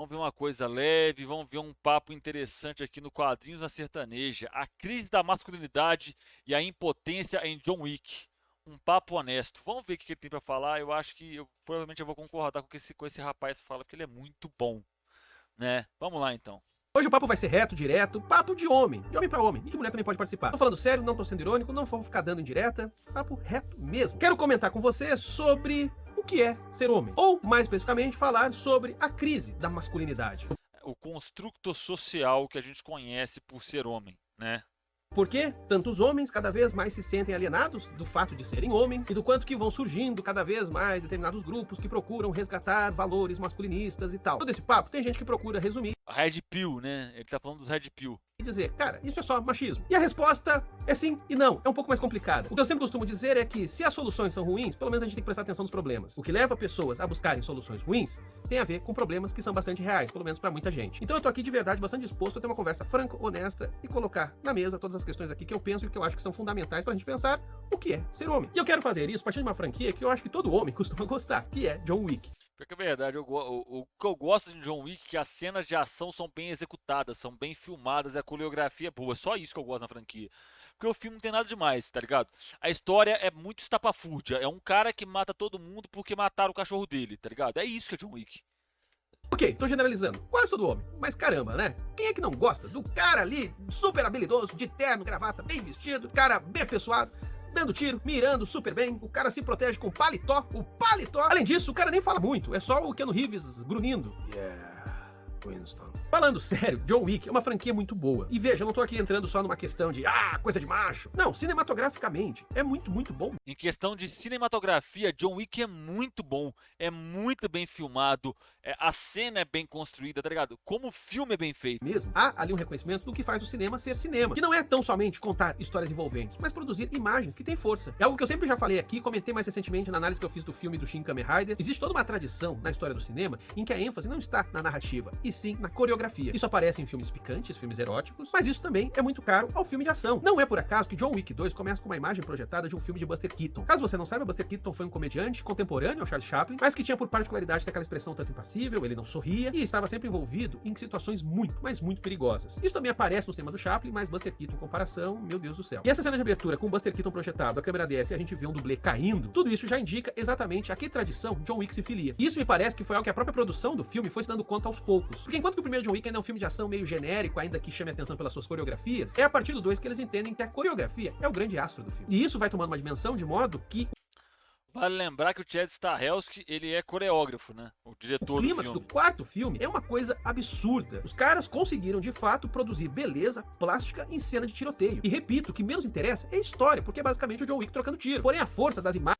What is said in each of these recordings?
Vamos ver uma coisa leve, vamos ver um papo interessante aqui no Quadrinhos na Sertaneja. A crise da masculinidade e a impotência em John Wick. Um papo honesto. Vamos ver o que ele tem pra falar. Eu acho que provavelmente eu vou concordar com o que esse rapaz fala, porque ele é muito bom, né? Vamos lá então. Hoje o papo vai ser reto, direto, papo de homem pra homem. E que mulher também pode participar. Tô falando sério, não tô sendo irônico, não vou ficar dando indireta. Papo reto mesmo. Quero comentar com você sobre o que é ser homem. Ou, mais especificamente, falar sobre a crise da masculinidade. O construto social que a gente conhece por ser homem, né? Por que tantos homens cada vez mais se sentem alienados do fato de serem homens e do quanto que vão surgindo cada vez mais determinados grupos que procuram resgatar valores masculinistas e tal. Todo esse papo tem gente que procura resumir Red Pill, né? Ele tá falando dos Red Pill. e dizer, cara, isso é só machismo. E a resposta é sim e não, é um pouco mais complicada. O que eu sempre costumo dizer é que se as soluções são ruins, pelo menos a gente tem que prestar atenção nos problemas. O que leva pessoas a buscarem soluções ruins tem a ver com problemas que são bastante reais, pelo menos pra muita gente. Então eu tô aqui de verdade bastante disposto a ter uma conversa franca, honesta e colocar na mesa todas as questões aqui que eu penso e que eu acho que são fundamentais pra gente pensar o que é ser homem. E eu quero fazer isso a partir de uma franquia que eu acho que todo homem costuma gostar, que é John Wick. Porque é verdade, o que eu gosto de John Wick é que as cenas de ação são bem executadas, são bem filmadas, a coreografia é boa. Só isso que eu gosto na franquia. Porque o filme não tem nada demais, tá ligado? A história é muito estapafúrdia. É um cara que mata todo mundo porque mataram o cachorro dele, tá ligado? É isso que é John Wick. Ok, tô generalizando. Quase todo homem. Mas caramba, né? Quem é que não gosta do cara ali, super habilidoso, de terno, gravata, bem vestido, cara bem apessoado, dando tiro, mirando super bem, o cara se protege com paletó, o paletó. Além disso, o cara nem fala muito, é só o Keanu Reeves grunhindo. Yeah, Winston. Falando sério, John Wick é uma franquia muito boa. E veja, eu não tô aqui entrando só numa questão de, coisa de macho. Não, cinematograficamente, é muito bom. Em questão de cinematografia, John Wick é muito bom, é muito bem filmado, a cena é bem construída, tá ligado? Como o filme é bem feito. Mesmo, há ali um reconhecimento do que faz o cinema ser cinema. Que não é tão somente contar histórias envolventes, mas produzir imagens que têm força. É algo que eu sempre já falei aqui, comentei mais recentemente na análise que eu fiz do filme do Shin Kamen Rider. Existe toda uma tradição na história do cinema em que a ênfase não está na narrativa, e sim na coreografia. Isso aparece em filmes picantes, filmes eróticos, mas isso também é muito caro ao filme de ação. Não é por acaso que John Wick 2 começa com uma imagem projetada de um filme de Buster Keaton. Caso você não saiba, Buster Keaton foi um comediante contemporâneo ao Charles Chaplin, mas que tinha por particularidade ter aquela expressão tanto impassível, ele não sorria e estava sempre envolvido em situações muito perigosas. Isso também aparece no cinema do Chaplin, mas Buster Keaton em comparação, meu Deus do céu. E essa cena de abertura com o Buster Keaton projetado, a câmera desce e a gente vê um dublê caindo, tudo isso já indica exatamente a que tradição John Wick se filia. E isso me parece que foi algo que a própria produção do filme foi se dando conta aos poucos. Porque enquanto que o primeiro John Wick ainda é um filme de ação meio genérico, ainda que chame a atenção pelas suas coreografias, é a partir do 2 que eles entendem que a coreografia é o grande astro do filme. E isso vai tomando uma dimensão de modo que Vale lembrar que o Chad Stahelski, ele é coreógrafo, né? O o diretor do clímax do filme. quarto filme é uma coisa absurda. Os caras conseguiram de fato produzir beleza plástica em cena de tiroteio. E repito, o que menos interessa é a história, porque é basicamente o John Wick trocando tiro. Porém, a força das imagens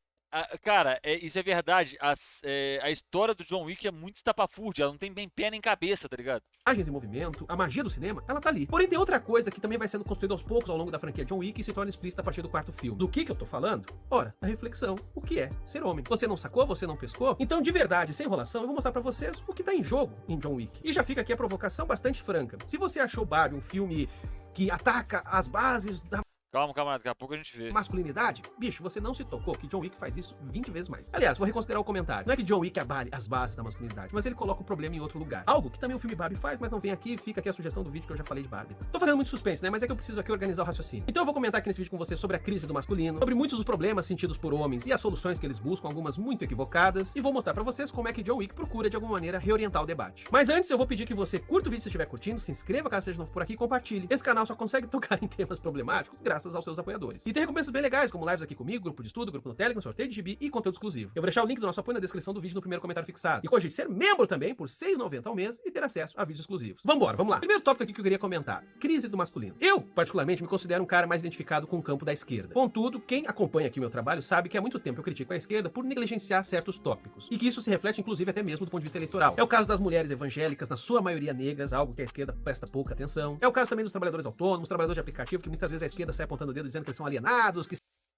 Cara, isso é verdade. A história do John Wick é muito estapafúrdia, ela não tem bem pé nem cabeça, tá ligado? em movimento, a magia do cinema, ela tá ali. Porém, tem outra coisa que também vai sendo construída aos poucos ao longo da franquia John Wick e se torna explícita a partir do quarto filme. Do que eu tô falando? Ora, a reflexão. O que é ser homem? Você não sacou? Você não pescou? Então, de verdade, sem enrolação, eu vou mostrar pra vocês o que tá em jogo em John Wick. E já fica aqui a provocação bastante franca. Se você achou Barbie um filme que ataca as bases da Calma, camarada, daqui a pouco a gente vê. masculinidade, bicho, você não se tocou que John Wick faz isso 20 vezes mais. Aliás, vou reconsiderar o comentário. Não é que John Wick abale as bases da masculinidade, mas ele coloca o problema em outro lugar. Algo que também o filme Barbie faz, mas não vem aqui, fica aqui a sugestão do vídeo que eu já falei de Barbie. Tô fazendo muito suspense, né? Mas é que eu preciso aqui organizar o raciocínio. Então eu vou comentar aqui nesse vídeo com você sobre a crise do masculino, sobre muitos dos problemas sentidos por homens e as soluções que eles buscam, algumas muito equivocadas, e vou mostrar pra vocês como é que John Wick procura de alguma maneira reorientar o debate. Mas antes eu vou pedir que você curta o vídeo se estiver curtindo, se inscreva caso seja novo por aqui e compartilhe. Esse canal só consegue tocar em temas problemáticos graças aos seus apoiadores. E tem recompensas bem legais, como lives aqui comigo, grupo de estudo, grupo no Telegram, sorteio de gibi e conteúdo exclusivo. Eu vou deixar o link do nosso apoio na descrição do vídeo no primeiro comentário fixado. E cogite ser membro também por R$ 6,90 ao mês e ter acesso a vídeos exclusivos. Vambora, vamos lá. Primeiro tópico aqui que eu queria comentar: crise do masculino. Eu, particularmente, me considero um cara mais identificado com o campo da esquerda. Contudo, quem acompanha aqui o meu trabalho sabe que há muito tempo eu critico a esquerda por negligenciar certos tópicos. E que isso se reflete, inclusive, até mesmo do ponto de vista eleitoral. É o caso das mulheres evangélicas, na sua maioria negras, algo que a esquerda presta pouca atenção. É o caso também dos trabalhadores autônomos, trabalhadores de aplicativo, que muitas vezes a esquerda sai apontando o dedo dizendo que eles são alienados, que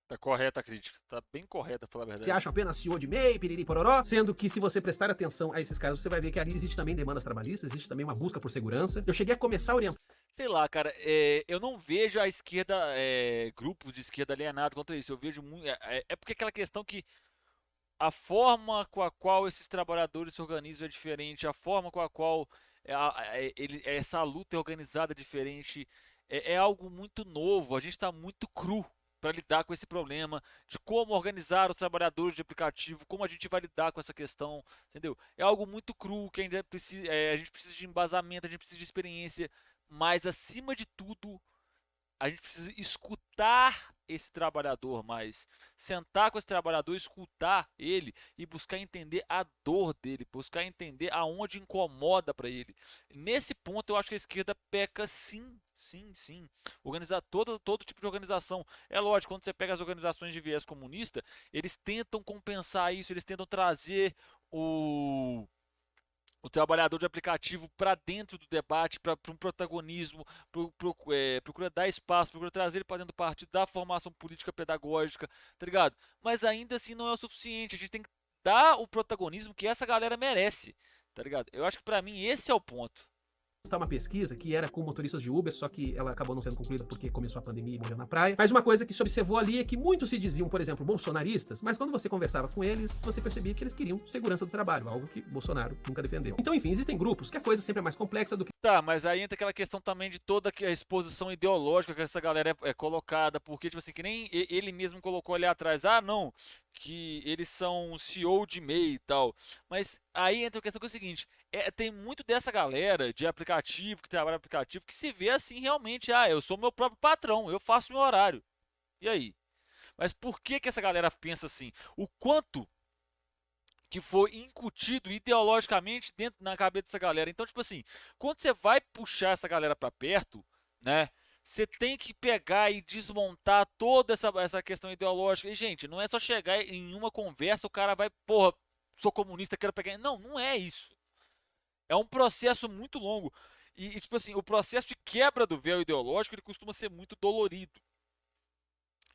Tá correta a crítica, tá bem correta, pra falar a verdade. se acham apenas CEO de MEI, piriri pororó, sendo que se você prestar atenção a esses casos, você vai ver que ali existe também demandas trabalhistas, existe também uma busca por segurança. Eu cheguei a começar a orientar Sei lá, cara, eu não vejo a esquerda, grupos de esquerda alienados contra isso. Eu vejo muito. É porque aquela questão que a forma com a qual esses trabalhadores se organizam é diferente, a forma com a qual essa luta é organizada é diferente, é algo muito novo, a gente está muito cru para lidar com esse problema de como organizar os trabalhadores de aplicativo, como a gente vai lidar com essa questão, entendeu? É algo muito cru que ainda precisa, a gente precisa de embasamento, a gente precisa de experiência, mas acima de tudo a gente precisa escutar esse trabalhador mais, sentar com esse trabalhador, escutar ele e buscar entender a dor dele, buscar entender aonde incomoda para ele. Nesse ponto eu acho que a esquerda peca sim, sim, sim. Organizar todo tipo de organização. É lógico, quando você pega as organizações de viés comunista, eles tentam compensar isso, eles tentam trazer o trabalhador de aplicativo para dentro do debate, para um protagonismo, procura dar espaço, procura trazer ele para dentro do partido, da formação política pedagógica, tá ligado? Mas ainda assim não é o suficiente, a gente tem que dar o protagonismo que essa galera merece, tá ligado? Eu acho que para mim esse é o ponto. Tá uma pesquisa que era com motoristas de Uber, só que ela acabou não sendo concluída porque começou a pandemia e morreu na praia. Mas uma coisa que se observou ali é que muitos se diziam, por exemplo, bolsonaristas, mas quando você conversava com eles, você percebia que eles queriam segurança do trabalho, algo que Bolsonaro nunca defendeu. Então, enfim, existem grupos que a coisa sempre é mais complexa do que... Tá, mas aí entra aquela questão também de toda a exposição ideológica que essa galera é colocada, porque, tipo assim, que nem ele mesmo colocou ali atrás, ah, não, que eles são CEO de MEI e tal. Mas aí entra a questão que é o seguinte, tem muito dessa galera de aplicativo, que trabalha em aplicativo, que se vê assim realmente, ah, eu sou meu próprio patrão, eu faço meu horário. E aí? Mas por que que essa galera pensa assim? O quanto que foi incutido ideologicamente dentro na cabeça dessa galera. Então, tipo assim, quando você vai puxar essa galera para perto, né? Você tem que pegar e desmontar toda essa questão ideológica. E, gente, não é só chegar em uma conversa, o cara vai, porra, sou comunista, quero pegar. Não, não é isso. É um processo muito longo. E, tipo assim, o processo de quebra do véu ideológico, ele costuma ser muito dolorido.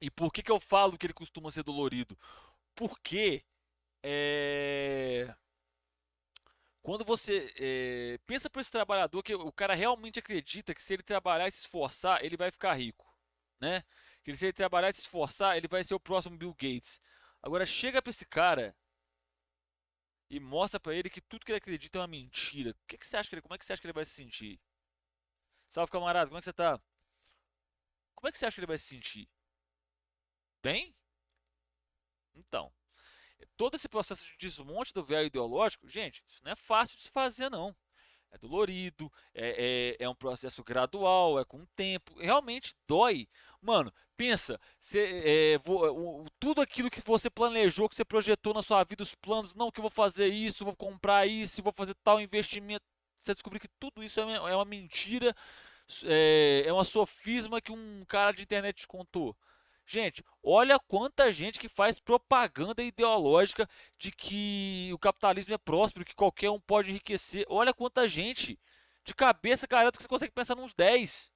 E por que que eu falo que ele costuma ser dolorido? Porque é, quando você pensa para esse trabalhador que o cara realmente acredita que se ele trabalhar e se esforçar, ele vai ficar rico, né? Que se ele trabalhar e se esforçar, ele vai ser o próximo Bill Gates. Agora chega para esse cara e mostra para ele que tudo que ele acredita é uma mentira. Como é que você acha que ele vai se sentir? Salve, camarada, como é que você tá? Como é que você acha que ele vai se sentir? Bem? Então, todo esse processo de desmonte do véu ideológico, gente, isso não é fácil de se fazer, não. É dolorido, é um processo gradual, é com o tempo, realmente dói. Mano, pensa, tudo aquilo que você planejou, que você projetou na sua vida, os planos, não, que eu vou fazer isso, vou comprar isso, vou fazer tal investimento. Você descobrir que tudo isso é uma mentira, é uma sofisma que um cara de internet te contou. Gente, olha quanta gente que faz propaganda ideológica de que o capitalismo é próspero, que qualquer um pode enriquecer. Olha quanta gente. De cabeça, garanto que você consegue pensar nos 10.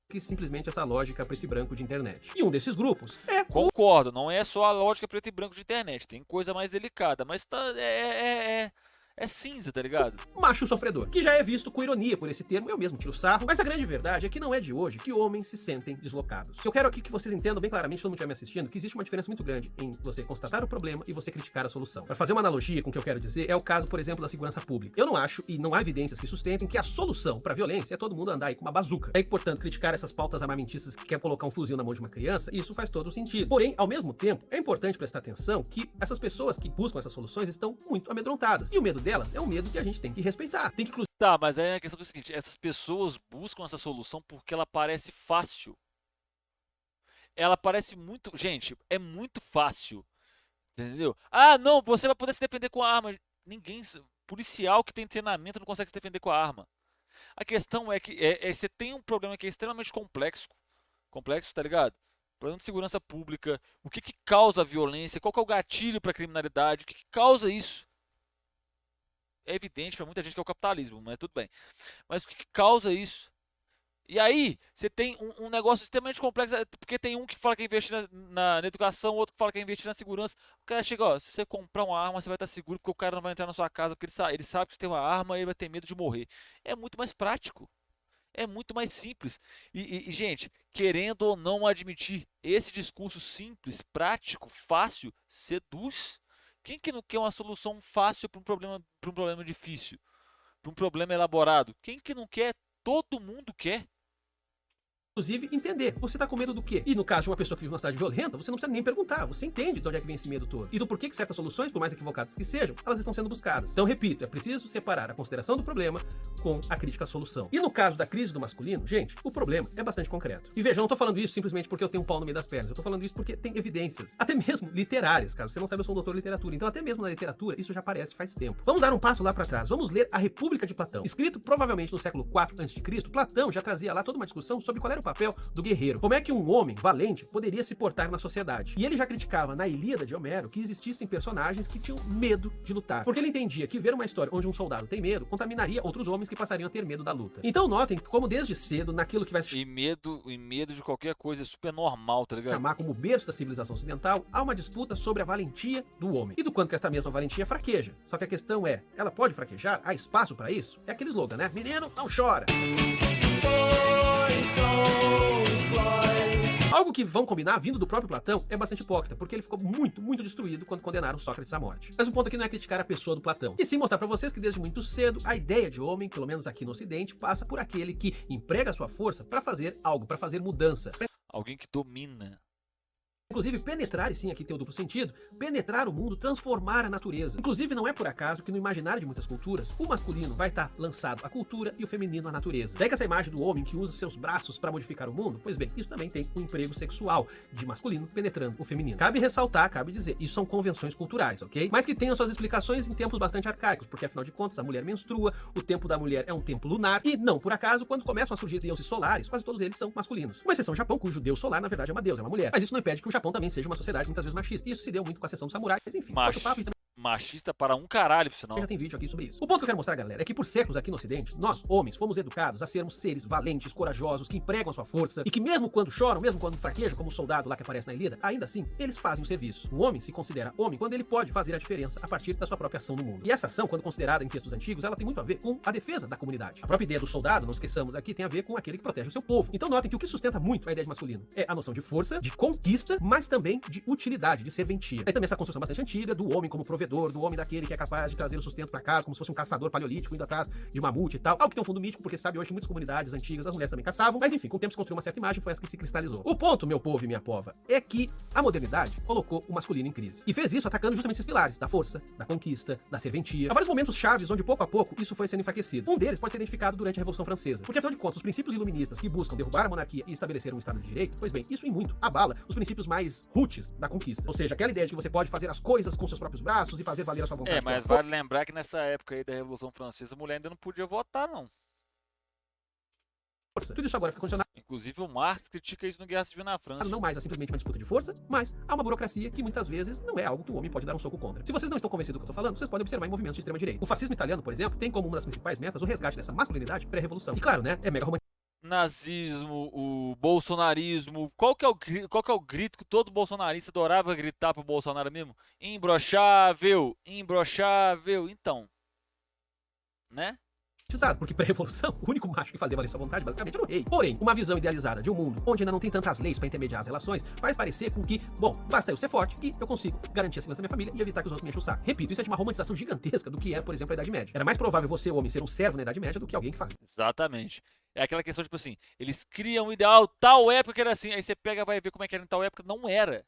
que simplesmente essa lógica preto e branco de internet. E um desses grupos é Concordo, não é só a lógica preto e branco de internet. Tem coisa mais delicada, mas é cinza, tá ligado? macho sofredor, que já é visto com ironia por esse termo, eu mesmo tiro sarro, mas a grande verdade é que não é de hoje que homens se sentem deslocados. Eu quero aqui que vocês entendam bem claramente, todo mundo que estiver me assistindo, que existe uma diferença muito grande em você constatar o problema e você criticar a solução. Para fazer uma analogia com o que eu quero dizer, é o caso, por exemplo, da segurança pública. Eu não acho, e não há evidências que sustentem, que a solução para a violência é todo mundo andar aí com uma bazuca. É importante criticar essas pautas armamentistas que quer colocar um fuzil na mão de uma criança, e isso faz todo sentido. Porém, ao mesmo tempo, é importante prestar atenção que essas pessoas que buscam essas soluções estão muito amedrontadas. E o medo delas é um medo que a gente tem que respeitar. Tem que Tá, mas aí a questão é o seguinte, essas pessoas buscam essa solução porque ela parece fácil. Ela parece muito, gente, é muito fácil, entendeu? Ah, não, você vai poder se defender com a arma. Ninguém, policial que tem treinamento não consegue se defender com a arma. A questão é que você tem um problema que é extremamente complexo, tá ligado? Problema de segurança pública, o que que causa a violência, qual que é o gatilho para a criminalidade, o que que causa isso? É evidente para muita gente que é o capitalismo, mas tudo bem. Mas o que que causa isso? E aí, você tem um negócio extremamente complexo, porque tem um que fala que é investir na educação, outro que fala que é investir na segurança. O cara chega, ó, se você comprar uma arma, você vai estar seguro, porque o cara não vai entrar na sua casa, porque ele sabe que você tem uma arma e ele vai ter medo de morrer. É muito mais prático, é muito mais simples. Gente, querendo ou não admitir, esse discurso simples, prático, fácil, seduz. Quem que não quer uma solução fácil para um problema difícil? Para um problema elaborado? Quem que não quer? Todo mundo quer. Inclusive, entender. Você tá com medo do quê? E no caso de uma pessoa que vive numa cidade violenta, você não precisa nem perguntar. Você entende de onde é que vem esse medo todo. E do porquê que certas soluções, por mais equivocadas que sejam, elas estão sendo buscadas. Então, repito, é preciso separar a consideração do problema com a crítica à solução. E no caso da crise do masculino, gente, o problema é bastante concreto. E veja, eu não tô falando isso simplesmente porque eu tenho um pau no meio das pernas. Eu tô falando isso porque tem evidências, até mesmo literárias, caso você não saiba, eu sou um doutor em literatura. Então, até mesmo na literatura, isso já aparece faz tempo. Vamos dar um passo lá para trás. Vamos ler A República de Platão. Escrito provavelmente no século IV a.C., Platão já trazia lá toda uma discussão sobre qual era o papel do guerreiro. Como é que um homem valente poderia se portar na sociedade? E ele já criticava na Ilíada de Homero que existissem personagens que tinham medo de lutar. Porque ele entendia que ver uma história onde um soldado tem medo contaminaria outros homens que passariam a ter medo da luta. Então notem como desde cedo, naquilo que vai se E medo de qualquer coisa é super normal, tá ligado? chamar como berço da civilização ocidental, há uma disputa sobre a valentia do homem. E do quanto que esta mesma valentia fraqueja. Só que a questão é, ela pode fraquejar? Há espaço para isso? É aquele slogan, né? Menino, não chora! Algo que vão combinar, vindo do próprio Platão, é bastante hipócrita, porque ele ficou muito destruído quando condenaram Sócrates à morte. Mas o ponto aqui não é criticar a pessoa do Platão, e sim mostrar pra vocês que desde muito cedo, a ideia de homem, pelo menos aqui no Ocidente, passa por aquele que emprega a sua força pra fazer algo, pra fazer mudança. Alguém que domina. Inclusive, penetrar, e sim, aqui tem o duplo sentido, penetrar o mundo, transformar a natureza. Inclusive, não é por acaso que no imaginário de muitas culturas, o masculino vai estar lançado à cultura e o feminino à natureza. Daí que essa imagem do homem que usa seus braços para modificar o mundo, pois bem, isso também tem um emprego sexual de masculino penetrando o feminino. Cabe ressaltar, cabe dizer, isso são convenções culturais, ok? Mas que tem as suas explicações em tempos bastante arcaicos, porque afinal de contas a mulher menstrua, o tempo da mulher é um tempo lunar, e não por acaso, quando começam a surgir deuses solares, quase todos eles são masculinos. Com exceção do Japão, cujo deus solar na verdade é uma deusa, é uma mulher. Mas isso não impede que o Japão também seja uma sociedade muitas vezes machista, e isso se deu muito com a seção dos samurais, mas enfim, outro papo, Machista para um caralho, por sinal. já tem vídeo aqui sobre isso. O ponto que eu quero mostrar, galera, é que por séculos aqui no Ocidente, nós, homens, fomos educados a sermos seres valentes, corajosos, que empregam a sua força, e que mesmo quando choram, mesmo quando fraquejam, como o soldado lá que aparece na Ilíada, ainda assim, eles fazem o serviço. Um homem se considera homem quando ele pode fazer a diferença a partir da sua própria ação no mundo. E essa ação, quando considerada em textos antigos, ela tem muito a ver com a defesa da comunidade. A própria ideia do soldado, não esqueçamos aqui, tem a ver com aquele que protege o seu povo. Então notem que o que sustenta muito a ideia de masculino é a noção de força, de conquista, mas também de utilidade, de serventia. Aí também essa construção bastante antiga do homem como provedor, do homem daquele que é capaz de trazer o sustento para casa, como se fosse um caçador paleolítico indo atrás de mamute e tal. Algo que tem um fundo mítico, porque sabe hoje que muitas comunidades antigas as mulheres também caçavam, mas enfim, com o tempo se construiu uma certa imagem, foi essa que se cristalizou. O ponto, meu povo e minha pova, é que a modernidade colocou o masculino em crise. E fez isso atacando justamente esses pilares, da força, da conquista, da serventia. Há vários momentos chaves onde pouco a pouco isso foi sendo enfraquecido. Um deles pode ser identificado durante a Revolução Francesa, porque afinal de contas, os princípios iluministas que buscam derrubar a monarquia e estabelecer um Estado de Direito, pois bem, isso em muito abala os princípios mais roots da conquista. Ou seja, aquela ideia de que você pode fazer as coisas com seus próprios braços e fazer valer a sua vontade. Mas vale lembrar que nessa época aí da Revolução Francesa, a mulher ainda não podia votar, não. Força. Tudo isso agora fica condicionado. Inclusive o Marx critica isso no Guerra Civil na França. Não mais a simplesmente uma disputa de força, mas há uma burocracia que muitas vezes não é algo que o homem pode dar um soco contra. Se vocês não estão convencidos do que eu tô falando, vocês podem observar em movimentos de extrema direita. O fascismo italiano, por exemplo, tem como uma das principais metas o resgate dessa masculinidade pré-revolução. E claro, né, é mega romântico. Nazismo, o bolsonarismo, qual que é o grito que todo bolsonarista adorava gritar pro Bolsonaro mesmo? Imbrochável, imbrochável, então, né? Porque pré-revolução, o único macho que fazia valer sua vontade basicamente era o rei. Porém, uma visão idealizada de um mundo onde ainda não tem tantas leis para intermediar as relações faz parecer com que, bom, basta eu ser forte que eu consigo garantir a segurança da minha família e evitar que os outros me enchem o saco. Repito, isso é de uma romantização gigantesca do que era, por exemplo, a Idade Média. Era mais provável você, homem, ser um servo na Idade Média do que alguém que fazia. Exatamente. É aquela questão, tipo assim, eles criam um ideal, tal época que era assim, aí você pega e vai ver como é que era em tal época, não era.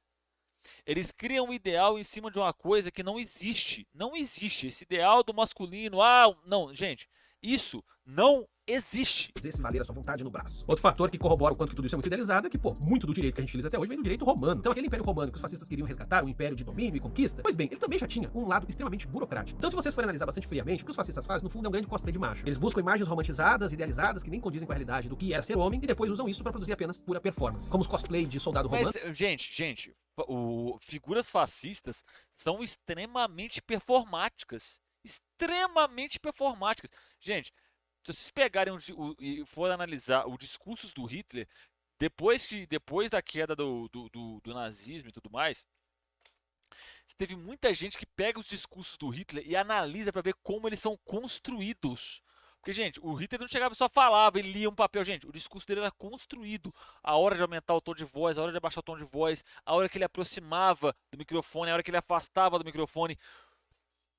Eles criam um ideal em cima de uma coisa que não existe. Não existe. Esse ideal do masculino, não, gente, isso não existe. Se valer a sua vontade no braço. Outro fator que corrobora o quanto que tudo isso é muito idealizado é que, pô, muito do direito que a gente utiliza até hoje vem do direito romano. Então aquele império romano que os fascistas queriam resgatar, um império de domínio e conquista, pois bem, ele também já tinha um lado extremamente burocrático. Então se vocês forem analisar bastante friamente, o que os fascistas fazem, no fundo, é um grande cosplay de macho. Eles buscam imagens romantizadas, idealizadas, que nem condizem com a realidade do que era ser homem, e depois usam isso pra produzir apenas pura performance. Como os cosplay de soldado romano. Mas, gente, figuras fascistas são extremamente performáticas. Extremamente performáticas. Gente, se vocês pegarem e forem analisar os discursos do Hitler, depois da queda do nazismo e tudo mais, teve muita gente que pega os discursos do Hitler e analisa para ver como eles são construídos. Porque, gente, o Hitler não chegava e só falava, ele lia um papel. Gente, o discurso dele era construído. A hora de aumentar o tom de voz, a hora de abaixar o tom de voz, a hora que ele aproximava do microfone, a hora que ele afastava do microfone.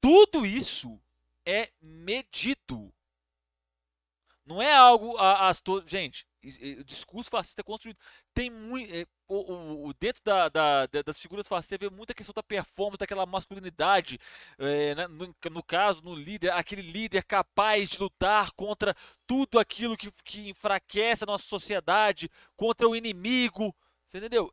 Tudo isso é medido. Não é algo gente, o discurso fascista é construído. Tem muito. Dentro das figuras fascistas, vê muita questão da performance, daquela masculinidade. No caso, no líder, aquele líder capaz de lutar contra tudo aquilo que enfraquece a nossa sociedade, contra o inimigo. Você entendeu?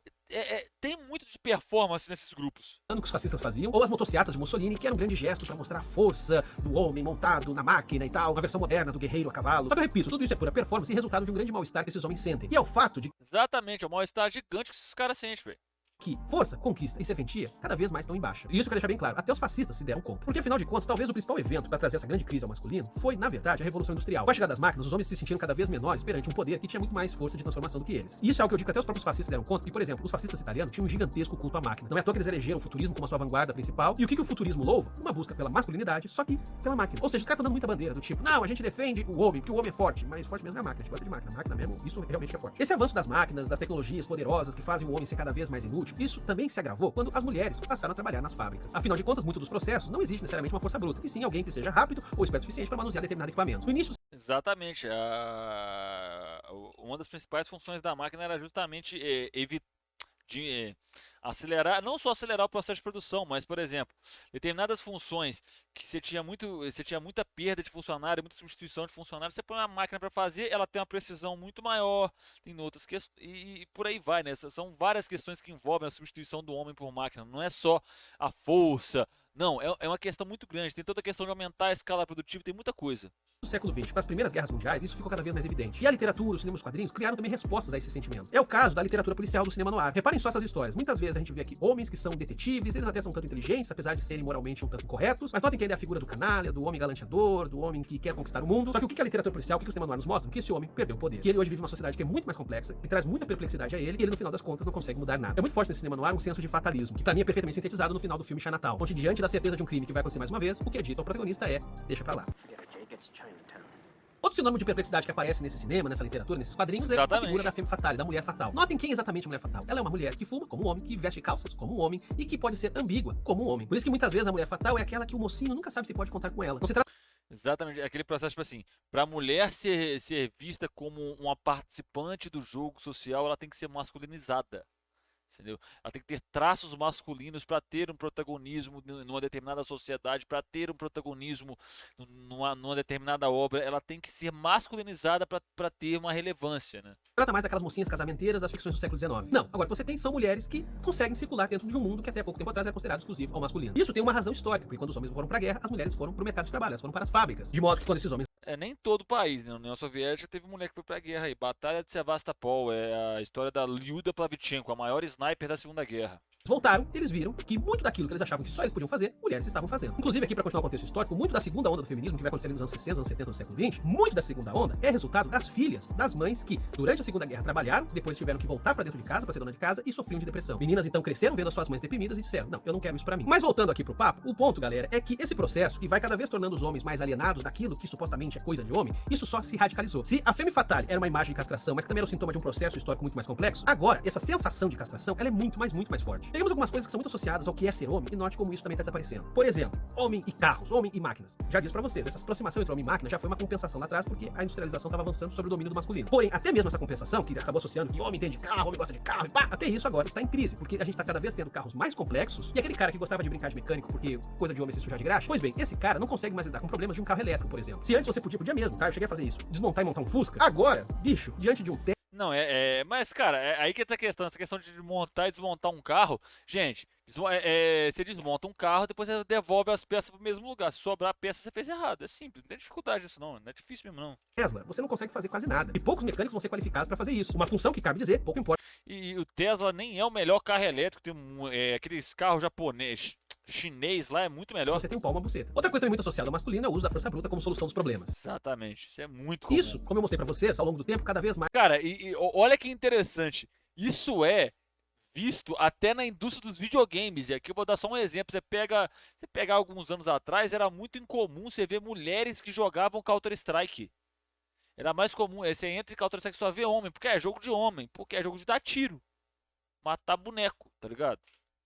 Tem muito de performance nesses grupos. Que os fascistas faziam, ou as motocicletas de Mussolini, que era um grande gesto para mostrar a força do homem montado na máquina e tal, uma versão moderna do guerreiro a cavalo. Só que eu repito, tudo isso é pura performance e resultado de um grande mal-estar que esses homens sentem. E é o fato de Exatamente, é o mal-estar gigante que esses caras sentem, velho. Que força, conquista e serventia cada vez mais estão em baixa. E isso eu quero deixar bem claro, até os fascistas se deram conta. Porque afinal de contas, talvez o principal evento para trazer essa grande crise ao masculino foi, na verdade, a Revolução Industrial. Com a chegada das máquinas, os homens se sentiram cada vez menores perante um poder que tinha muito mais força de transformação do que eles. E isso é algo que eu digo que até os próprios fascistas se deram conta. E, por exemplo, os fascistas italianos tinham um gigantesco culto à máquina. Não é à toa que eles elegeram o futurismo como a sua vanguarda principal. E o que o futurismo louva? Uma busca pela masculinidade, só que pela máquina. Ou seja, os caras estão dando muita bandeira do tipo, não, a gente defende o homem, porque o homem é forte, mas forte mesmo é a máquina, a gente gosta de máquina. A máquina mesmo, isso realmente é forte. Esse avanço das máquinas, das tecnologias poderosas que fazem o homem ser cada vez mais inútil, isso também se agravou quando as mulheres passaram a trabalhar nas fábricas. Afinal de contas, muito dos processos não existe necessariamente uma força bruta, e sim alguém que seja rápido ou esperto o suficiente para manusear determinado equipamento. No início, exatamente. Uma das principais funções da máquina era justamente evitar acelerar, não só acelerar o processo de produção, mas, por exemplo, determinadas funções que você tinha muita perda de funcionário, muita substituição de funcionário, você põe uma máquina para fazer, ela tem uma precisão muito maior, tem outras questões, e por aí vai, né? São várias questões que envolvem a substituição do homem por máquina, não é só a força, não, é uma questão muito grande, tem toda a questão de aumentar a escala produtiva, tem muita coisa. No século XX, com as primeiras guerras mundiais, isso ficou cada vez mais evidente. E a literatura, os cinemas, os quadrinhos criaram também respostas a esse sentimento. É o caso da literatura policial do cinema noir. Reparem só essas histórias. Muitas vezes a gente vê aqui homens que são detetives, eles até são tanto inteligentes, apesar de serem moralmente um tanto incorretos, mas notem que ainda é a figura do canalha, do homem galanteador, do homem que quer conquistar o mundo. Só que o que a literatura policial, o que o cinema noir nos mostra? Que esse homem perdeu o poder. Que ele hoje vive uma sociedade que é muito mais complexa, que traz muita perplexidade a ele, e ele no final das contas não consegue mudar nada. É muito forte nesse cinema noir um senso de fatalismo, que pra mim é perfeitamente sintetizado no final do filme Chinatown, onde diante da certeza de um crime que vai acontecer mais uma vez, o que é dito ao protagonista é, deixa pra lá. Outro sinônimo de perplexidade que aparece nesse cinema, nessa literatura, nesses quadrinhos, é a figura da femme fatale, da mulher fatal. Notem quem é exatamente a mulher fatal. Ela é uma mulher que fuma como um homem, que veste calças como um homem e que pode ser ambígua como um homem. Por isso que muitas vezes a mulher fatal é aquela que o mocinho nunca sabe se pode contar com ela. Não se trata Exatamente, é aquele processo, tipo assim, pra mulher ser vista como uma participante do jogo social, ela tem que ser masculinizada. Entendeu? Ela tem que ter traços masculinos para ter um protagonismo numa determinada sociedade, para ter um protagonismo numa determinada obra. Ela tem que ser masculinizada para ter uma relevância, né? trata mais daquelas mocinhas casamenteiras das ficções do século XIX. Não, agora você tem são mulheres que conseguem circular dentro de um mundo que até pouco tempo atrás era considerado exclusivo ao masculino. Isso tem uma razão histórica, porque quando os homens foram pra guerra, as mulheres foram pro mercado de trabalho, elas foram para as fábricas. De modo que quando esses homens Nem todo país, né? Na União Soviética teve mulher que foi pra guerra aí. Batalha de Sevastopol, é a história da Lyuda Plavchenko, a maior sniper da Segunda Guerra. voltaram, eles viram que muito daquilo que eles achavam que só eles podiam fazer, mulheres estavam fazendo. Inclusive, aqui para continuar o contexto histórico, muito da segunda onda do feminismo, que vai acontecer nos anos 60, anos 70, no século XX, muito da segunda onda é resultado das filhas, das mães que, durante a Segunda Guerra, trabalharam, depois tiveram que voltar para dentro de casa, para ser dona de casa, e sofriam de depressão. Meninas, então, cresceram vendo as suas mães deprimidas e disseram, não, eu não quero isso para mim. Mas voltando aqui pro papo, o ponto, galera, é que esse processo, que vai cada vez tornando os homens mais alienados daquilo que supostamente é coisa de homem, isso só se radicalizou. Se a femme fatale era uma imagem de castração, mas que também era um sintoma de um processo histórico muito mais complexo, agora, essa sensação de castração, ela é muito mais forte. Pegamos algumas coisas que são muito associadas ao que é ser homem, e note como isso também está desaparecendo. Por exemplo, homem e carros, homem e máquinas. Já disse pra vocês, essa aproximação entre homem e máquina já foi uma compensação lá atrás, porque a industrialização estava avançando sobre o domínio do masculino. Porém, até mesmo essa compensação, que acabou associando que homem tem de carro, homem gosta de carro, e pá, até isso agora está em crise, porque a gente tá cada vez tendo carros mais complexos, e aquele cara que gostava de brincar de mecânico porque coisa de homem se sujar de graxa, pois bem, esse cara não consegue mais lidar com problemas de um carro elétrico, por exemplo. Se antes você podia mesmo, tá? Eu cheguei a fazer isso, desmontar e montar um Fusca. Agora, bicho, diante de um Não, mas, cara, aí que tá a questão, essa questão de montar e desmontar um carro. Gente, você desmonta um carro, depois você devolve as peças pro mesmo lugar. Se sobrar a peça, você fez errado. É simples, não tem dificuldade nisso não é difícil mesmo não. Tesla, você não consegue fazer quase nada. E poucos mecânicos vão ser qualificados para fazer isso. Uma função que cabe dizer, pouco importa. E o Tesla nem é o melhor carro elétrico, tem aqueles carros japonês, chinês lá, é muito melhor. Você tem um pau, uma buceta. Outra coisa também muito associada ao masculino é o uso da força bruta como solução dos problemas. Exatamente, isso é muito comum. Isso, como eu mostrei pra vocês, ao longo do tempo, cada vez mais. Cara, e olha que interessante, isso é visto até na indústria dos videogames. E aqui eu vou dar só um exemplo. Você pega alguns anos atrás, era muito incomum você ver mulheres que jogavam Counter-Strike. Era mais comum, você entra em Counter-Strike só vê homem, porque é jogo de homem, porque é jogo de dar tiro, matar boneco, tá ligado?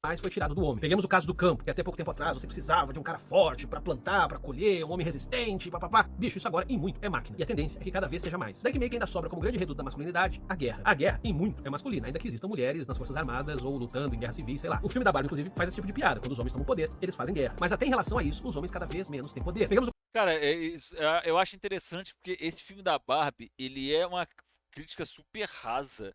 Mas foi tirado do homem. Peguemos o caso do campo, que até pouco tempo atrás você precisava de um cara forte pra plantar, pra colher, um homem resistente, papapá. Bicho, isso agora em muito é máquina. E a tendência é que cada vez seja mais. Daí que meio que ainda sobra como grande reduto da masculinidade a guerra. A guerra, em muito, é masculina, ainda que existam mulheres nas forças armadas ou lutando em guerra civil, sei lá. O filme da Barbie, inclusive, faz esse tipo de piada. Quando os homens tomam poder, eles fazem guerra. Mas até em relação a isso, os homens cada vez menos têm poder. Pegamos o Cara, eu acho interessante porque esse filme da Barbie, ele é uma crítica super rasa,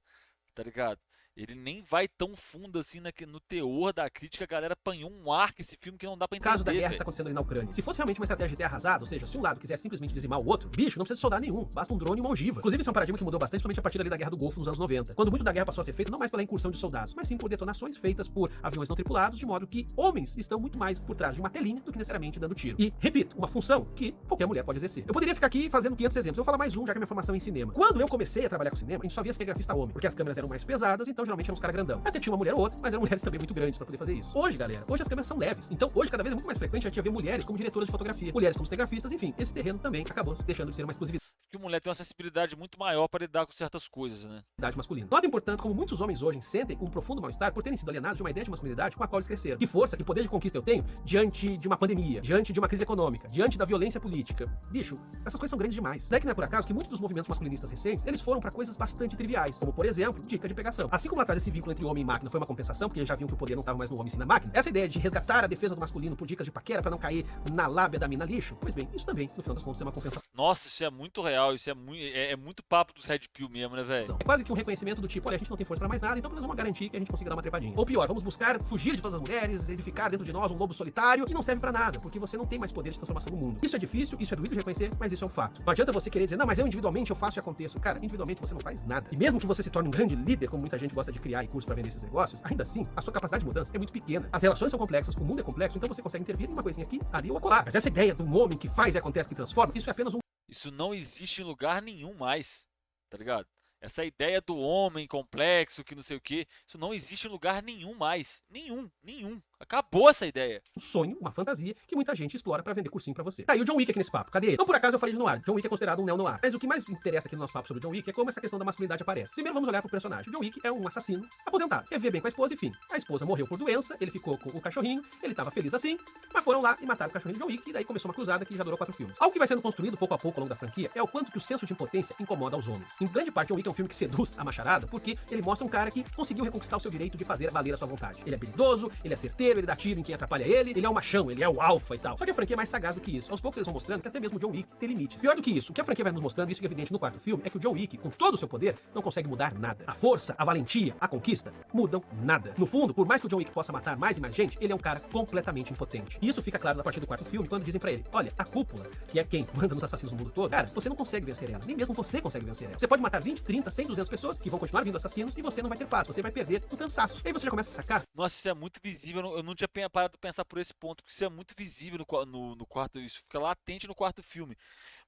tá ligado? Ele nem vai tão fundo assim no teor da crítica. A galera apanhou um ar que esse filme que não dá pra entender, caso da guerra que velho. tá acontecendo ali na Ucrânia. Se fosse realmente uma estratégia de terra arrasada, ou seja, se um lado quiser simplesmente dizimar o outro, bicho, não precisa de soldado nenhum, basta um drone e uma ogiva. Inclusive, isso é um paradigma que mudou bastante, principalmente a partir ali da Guerra do Golfo nos anos 90, quando muito da guerra passou a ser feita não mais pela incursão de soldados, mas sim por detonações feitas por aviões não tripulados, de modo que homens estão muito mais por trás de uma telinha do que necessariamente dando tiro. E, repito, uma função que qualquer mulher pode exercer. Eu poderia ficar aqui fazendo 500 exemplos, eu vou falar mais um, já que a minha formação é em cinema. Quando eu comecei a trabalhar com cinema, a gente só via cinegrafista homem, porque as câmeras eram mais pesadas, então geralmente eram os caras grandão. Até tinha uma mulher ou outra, mas eram mulheres também muito grandes pra poder fazer isso. Hoje, galera, hoje as câmeras são leves. Então, hoje cada vez é muito mais frequente a gente ver mulheres como diretoras de fotografia, mulheres como cinegrafistas, enfim, esse terreno também acabou deixando de ser uma exclusividade Porque mulher tem uma sensibilidade muito maior para lidar com certas coisas, né? masculina. Notem, portanto, como muitos homens hoje sentem um profundo mal-estar por terem sido alienados de uma ideia de masculinidade com a qual eles cresceram. Que força, que poder de conquista eu tenho diante de uma pandemia, diante de uma crise econômica, diante da violência política. Bicho, essas coisas são grandes demais. Daí que não é por acaso que muitos dos movimentos masculinistas recentes, eles foram pra coisas bastante triviais, como, por exemplo, dica de pegação. Assim como lá atrás esse vínculo entre homem e máquina foi uma compensação, porque já viam que o poder não estava mais no homem, sim na máquina, essa ideia de resgatar a defesa do masculino por dicas de paquera pra não cair na lábia da mina lixo, pois bem, isso também, no final das contas, é uma compensação. Nossa, isso é muito real, isso é muito papo dos Red Pill mesmo, né, velho? É quase que um reconhecimento do tipo, olha, a gente não tem força pra mais nada, então pelo menos vamos garantir que a gente consiga dar uma trepadinha. Ou pior, vamos buscar fugir de todas as mulheres, edificar dentro de nós um lobo solitário que não serve pra nada, porque você não tem mais poder de transformação no mundo. Isso é difícil, isso é doído de reconhecer, mas isso é um fato. Não adianta você querer dizer, não, mas eu individualmente eu faço e aconteço. Cara, individualmente você não faz nada. E mesmo que você se torne um grande líder, como muita gente gosta de criar e curso pra vender esses negócios, ainda assim, a sua capacidade de mudança é muito pequena. As relações são complexas, o mundo é complexo, então você consegue intervir em uma coisinha aqui, ali ou acolá. Mas essa ideia de um homem que faz e acontece, que transforma, isso é apenas um Isso não existe em lugar nenhum mais, tá ligado? Essa ideia do homem complexo, que não sei o que, isso não existe em lugar nenhum mais. Nenhum. Acabou essa ideia. sonho, uma fantasia, que muita gente explora pra vender cursinho pra você. Tá aí o John Wick aqui nesse papo, cadê ele? Não por acaso eu falei de noir. John Wick é considerado um neo-noir. Mas o que mais interessa aqui no nosso papo sobre o John Wick é como essa questão da masculinidade aparece. Primeiro vamos olhar pro personagem. O John Wick é um assassino aposentado. Quer viver bem com a esposa, enfim. A esposa morreu por doença, ele ficou com o cachorrinho, ele tava feliz assim, mas foram lá e mataram o cachorrinho do John Wick, e daí começou uma cruzada que já durou 4 filmes. Algo que vai sendo construído pouco a pouco ao longo da franquia é o quanto que o senso de impotência incomoda os homens. Em grande parte, John Wick é um filme que seduz a macharada, porque ele mostra um cara que conseguiu reconquistar o seu direito de fazer valer a sua vontade. Ele é habilidoso, ele é certeiro, ele dá tiro em quem atrapalha ele é o machão, ele é o alfa e tal. Só que a franquia é mais sagaz do que isso. Aos poucos eles vão mostrando que até mesmo o John Wick tem limites. Pior do que isso, o que a franquia vai nos mostrando, isso é evidente no quarto filme, é que o John Wick, com todo o seu poder, não consegue mudar nada. A força, a valentia, a conquista, mudam nada. No fundo, por mais que o John Wick possa matar mais e mais gente, ele é um cara completamente impotente. E isso fica claro a partir do quarto filme, quando dizem pra ele, olha, a cúpula, que é quem manda nos assassinos no mundo todo, cara, você não consegue vencer ela. Nem mesmo você consegue vencer ela. Você pode matar 20, 30, 100, 200 pessoas que vão continuar vindo assassinos e você não vai ter paz. Você vai perder o cansaço. E aí você já começa a sacar. Nossa, isso é muito visível. Eu não tinha parado de pensar por esse ponto, porque isso é muito visível no quarto. Isso fica latente no quarto filme.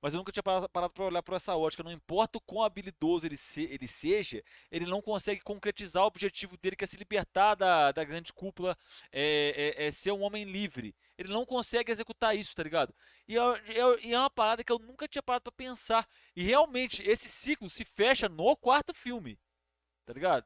Mas eu nunca tinha parado pra olhar por essa ótica. Não importa o quão habilidoso ele seja, ele não consegue concretizar o objetivo dele, que é se libertar da grande cúpula, ser um homem livre. Ele não consegue executar isso, tá ligado? E é uma parada que eu nunca tinha parado pra pensar. E realmente, esse ciclo se fecha no quarto filme, tá ligado?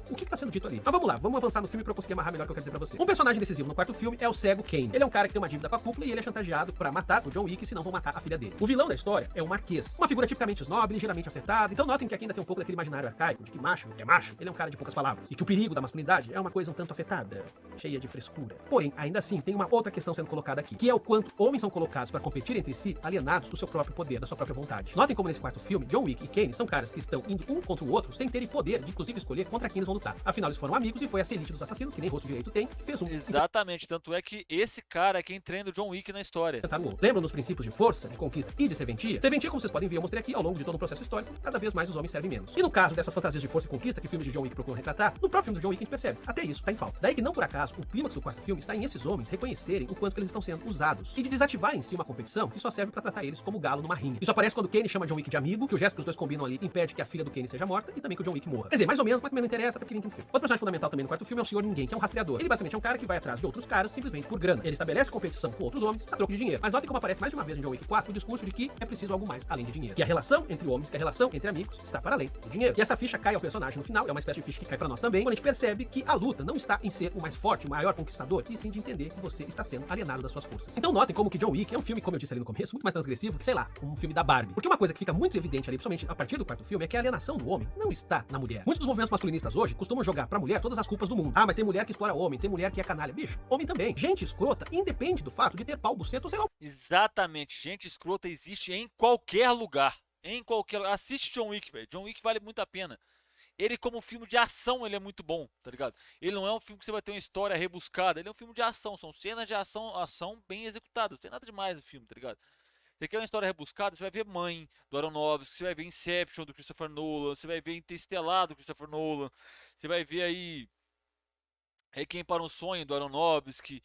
O que tá sendo dito ali? Mas vamos lá, vamos avançar no filme pra eu conseguir amarrar melhor o que eu quero dizer pra você. Um personagem decisivo no quarto filme é o cego Kane. Ele é um cara que tem uma dívida com a cúpula e ele é chantageado pra matar o John Wick, senão vão matar a filha dele. O vilão da história é o Marquês, uma figura tipicamente snob, ligeiramente afetada. Então notem que aqui ainda tem um pouco daquele imaginário arcaico de que macho é macho. Ele é um cara de poucas palavras. E que o perigo da masculinidade é uma coisa um tanto afetada, cheia de frescura. Porém, ainda assim, tem uma outra questão sendo colocada aqui, que é o quanto homens são colocados pra competir entre si, alienados do seu próprio poder, da sua própria vontade. Notem como nesse quarto filme, John Wick e Kane são caras que estão indo um contra o outro sem terem poder de inclusive escolher contra quem eles vão lutar. Afinal, eles foram amigos e foi essa elite dos assassinos, que nem rosto direito tem, que fez um. Exatamente, tanto é que esse cara é quem treina o John Wick na história. Lembram dos princípios de força, de conquista e de serventia? Serventia, como vocês podem ver, eu mostrei aqui ao longo de todo o processo histórico, cada vez mais os homens servem menos. E no caso dessas fantasias de força e conquista que filmes de John Wick procuram retratar, no próprio filme do John Wick a gente percebe, até isso tá em falta. Daí que não por acaso, o clímax do quarto filme está em esses homens reconhecerem o quanto que eles estão sendo usados e de desativar em si uma competição que só serve pra tratar eles como galo numa rinha. Isso aparece quando Kane chama John Wick de amigo, que o gesto que os dois combinam ali impede que a filha do Kane seja morta e também que o John Wick morra. Quer dizer, mais ou menos, mas também não interessa, até queria entender. Outro personagem fundamental também no quarto filme é o Senhor Ninguém, que é um rastreador. Ele basicamente é um cara que vai atrás de outros caras simplesmente por grana. Ele estabelece competição com outros homens a troco de dinheiro. Mas notem como aparece mais de uma vez em John Wick 4 o discurso de que é preciso algo mais além de dinheiro. Que a relação entre homens, que a relação entre amigos está para além do dinheiro. E essa ficha cai ao personagem no final, é uma espécie de ficha que cai pra nós também, quando a gente percebe que a luta não está em ser o mais forte, o maior conquistador, e sim de entender que você está sendo alienado das suas forças. Então notem como que John Wick é um filme, como eu disse ali no começo, muito mais transgressivo que, sei lá, um filme da Barbie. Porque uma coisa que fica muito evidente ali, principalmente a partir do quarto filme, é que a alienação do homem não está na mulher. Muitos dos movimentos masculinistas hoje costumam jogar pra mulher todas as culpas do mundo. Ah, mas tem mulher que explora homem, tem mulher que é canalha. Bicho, homem também. Gente escrota independe do fato de ter pau, buceta ou sei lá. Exatamente, gente escrota existe em qualquer lugar. Em qualquer. Assiste John Wick, velho. John Wick vale muito a pena. Ele, como filme de ação, ele é muito bom, tá ligado? Ele não é um filme que você vai ter uma história rebuscada. Ele é um filme de ação. São cenas de ação bem executadas. Não tem nada demais no filme, tá ligado? Você quer uma história rebuscada, você vai ver Mãe, do Aronofsky, você vai ver Inception, do Christopher Nolan, você vai ver Interestelar, do Christopher Nolan, você vai ver aí Requiem para um Sonho, do Aronofsky,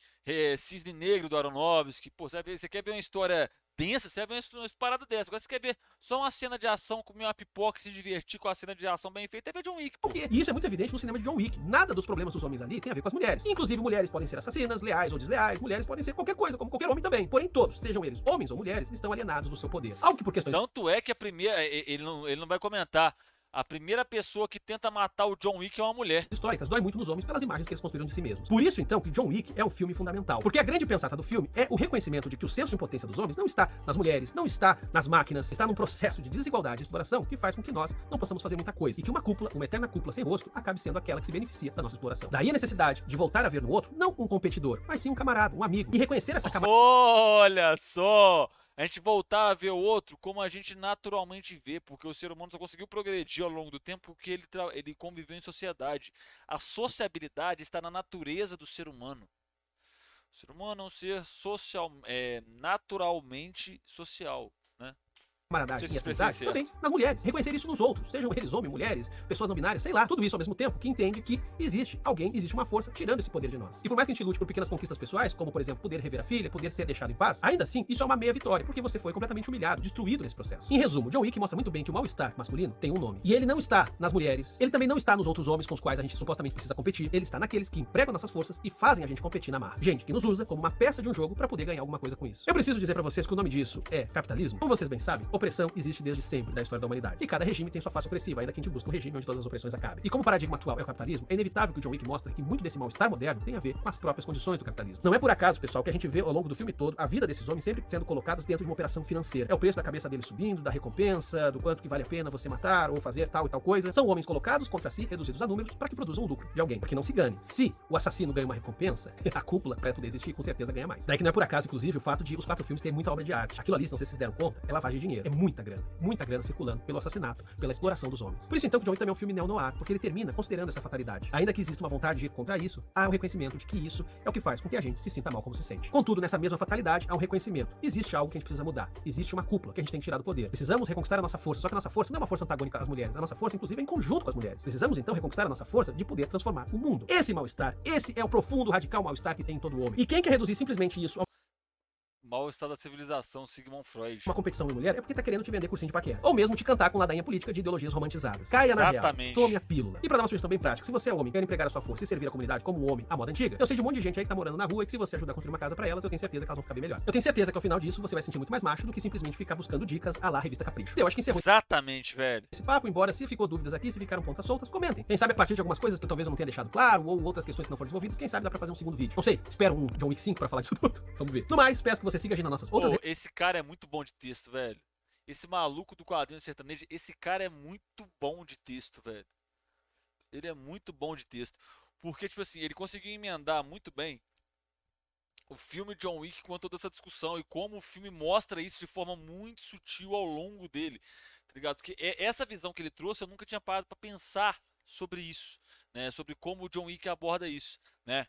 Cisne Negro, do Aronofsky. Pô, você quer ver uma história densa, você vai ver uma parada dessa. Agora você quer ver só uma cena de ação, comer uma pipoca e se divertir com a cena de ação bem feita, é ver John Wick, pô. E isso é muito evidente no cinema de John Wick. Nada dos problemas dos homens ali tem a ver com as mulheres. Inclusive, mulheres podem ser assassinas, leais ou desleais, mulheres podem ser qualquer coisa, como qualquer homem também. Porém, todos, sejam eles homens ou mulheres, estão alienados do seu poder. Algo que por questões Tanto é que a primeira. Ele não vai comentar. A primeira pessoa que tenta matar o John Wick é uma mulher. históricas dói muito nos homens pelas imagens que eles construíram de si mesmos. Por isso, então, que John Wick é um filme fundamental. Porque a grande pensata do filme é o reconhecimento de que o senso de impotência dos homens não está nas mulheres, não está nas máquinas, está num processo de desigualdade e exploração que faz com que nós não possamos fazer muita coisa. E que uma cúpula, uma eterna cúpula sem rosto, acabe sendo aquela que se beneficia da nossa exploração. Daí a necessidade de voltar a ver no outro, não um competidor, mas sim um camarada, um amigo. E reconhecer essa camada. Olha só! A gente voltar a ver o outro como a gente naturalmente vê, porque o ser humano só conseguiu progredir ao longo do tempo porque ele conviveu em sociedade. A sociabilidade está na natureza do ser humano. O ser humano é um ser naturalmente social, né? Camaradagem Não e sei se afinidade expressei também nas mulheres, reconhecer isso nos outros, sejam eles homens, mulheres, pessoas não binárias, sei lá, tudo isso ao mesmo tempo que entende que existe alguém, existe uma força tirando esse poder de nós. E por mais que a gente lute por pequenas conquistas pessoais, como por exemplo poder rever a filha, poder ser deixado em paz, ainda assim isso é uma meia vitória, porque você foi completamente humilhado, destruído nesse processo. Em resumo, John Wick mostra muito bem que o mal-estar masculino tem um nome. E ele não está nas mulheres, ele também não está nos outros homens com os quais a gente supostamente precisa competir, ele está naqueles que empregam nossas forças e fazem a gente competir na marra. Gente que nos usa como uma peça de um jogo para poder ganhar alguma coisa com isso. Eu preciso dizer para vocês que o nome disso é capitalismo. Como vocês bem sabem, opressão existe desde sempre da história da humanidade. E cada regime tem sua face opressiva, ainda que a gente busque um regime onde todas as opressões acabem. E como o paradigma atual é o capitalismo, é inevitável que o John Wick mostre que muito desse mal-estar moderno tem a ver com as próprias condições do capitalismo. Não é por acaso, pessoal, que a gente vê ao longo do filme todo a vida desses homens sempre sendo colocadas dentro de uma operação financeira. É o preço da cabeça deles subindo, da recompensa, do quanto que vale a pena você matar ou fazer tal e tal coisa. São homens colocados contra si, reduzidos a números, para que produzam o lucro de alguém. Porque não se engane, se o assassino ganha uma recompensa, a cúpula, para poder existir, com certeza ganha mais. Daí que não é por acaso, inclusive, o fato de os 4 filmes terem muita obra de arte. Aquilo ali, se não sei se vocês deram conta, é lavagem de dinheiro. É muita grana circulando pelo assassinato, pela exploração dos homens. Por isso então que John Wick também é um filme neo-noir, porque ele termina considerando essa fatalidade. Ainda que exista uma vontade de ir contra isso, há o reconhecimento de que isso é o que faz com que a gente se sinta mal como se sente. Contudo, nessa mesma fatalidade, há um reconhecimento. Existe algo que a gente precisa mudar. Existe uma cúpula que a gente tem que tirar do poder. Precisamos reconquistar a nossa força, só que a nossa força não é uma força antagônica às mulheres. A nossa força, inclusive, é em conjunto com as mulheres. Precisamos então reconquistar a nossa força de poder transformar o mundo. Esse mal-estar, esse é o profundo, radical mal-estar que tem em todo homem. E quem quer reduzir simplesmente isso a Mal-estar da civilização, Sigmund Freud. uma competição em mulher é porque tá querendo te vender cursinho de paquera. Ou mesmo te cantar com ladainha política de ideologias romantizadas. Caia na real. Exatamente. Tome a pílula. E pra dar uma sugestão bem prática, se você é homem e quer empregar a sua força e servir a comunidade como um homem à moda antiga, eu sei de um monte de gente aí que tá morando na rua e que se você ajudar a construir uma casa pra elas, eu tenho certeza que elas vão ficar bem melhor. Eu tenho certeza que ao final disso você vai se sentir muito mais macho do que simplesmente ficar buscando dicas à la revista Capricho. Eu acho que encerrou Exatamente, velho. esse papo, embora se ficou dúvidas aqui, se ficaram pontas soltas, comentem. Quem sabe a partir de algumas coisas que talvez eu não tenha deixado claro, ou outras questões que não foram desenvolvidas, quem sabe dá pra fazer um segundo vídeo. Não sei, espero um John Wick 5 pra falar disso tudo. Vamos ver. No mais, peço que você siga a gente nas nossas outras Pô, esse cara é muito bom de texto, velho. Esse maluco do quadrinho sertanejo, esse cara é muito bom de texto, velho. Ele é muito bom de texto. Porque, tipo assim, ele conseguiu emendar muito bem o filme John Wick com toda essa discussão e como o filme mostra isso de forma muito sutil ao longo dele, tá ligado? Porque essa visão que ele trouxe, eu nunca tinha parado pra pensar sobre isso, né? Sobre como o John Wick aborda isso, né?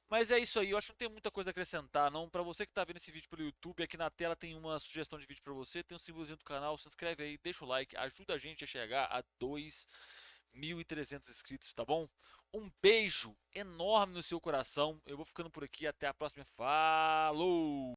Mas é isso aí, eu acho que não tem muita coisa a acrescentar, não. Pra você que tá vendo esse vídeo pelo YouTube, aqui na tela tem uma sugestão de vídeo pra você, tem um símbolozinho do canal, se inscreve aí, deixa o like, ajuda a gente a chegar a 2.300 inscritos, tá bom? Um beijo enorme no seu coração, eu vou ficando por aqui, até a próxima, falou!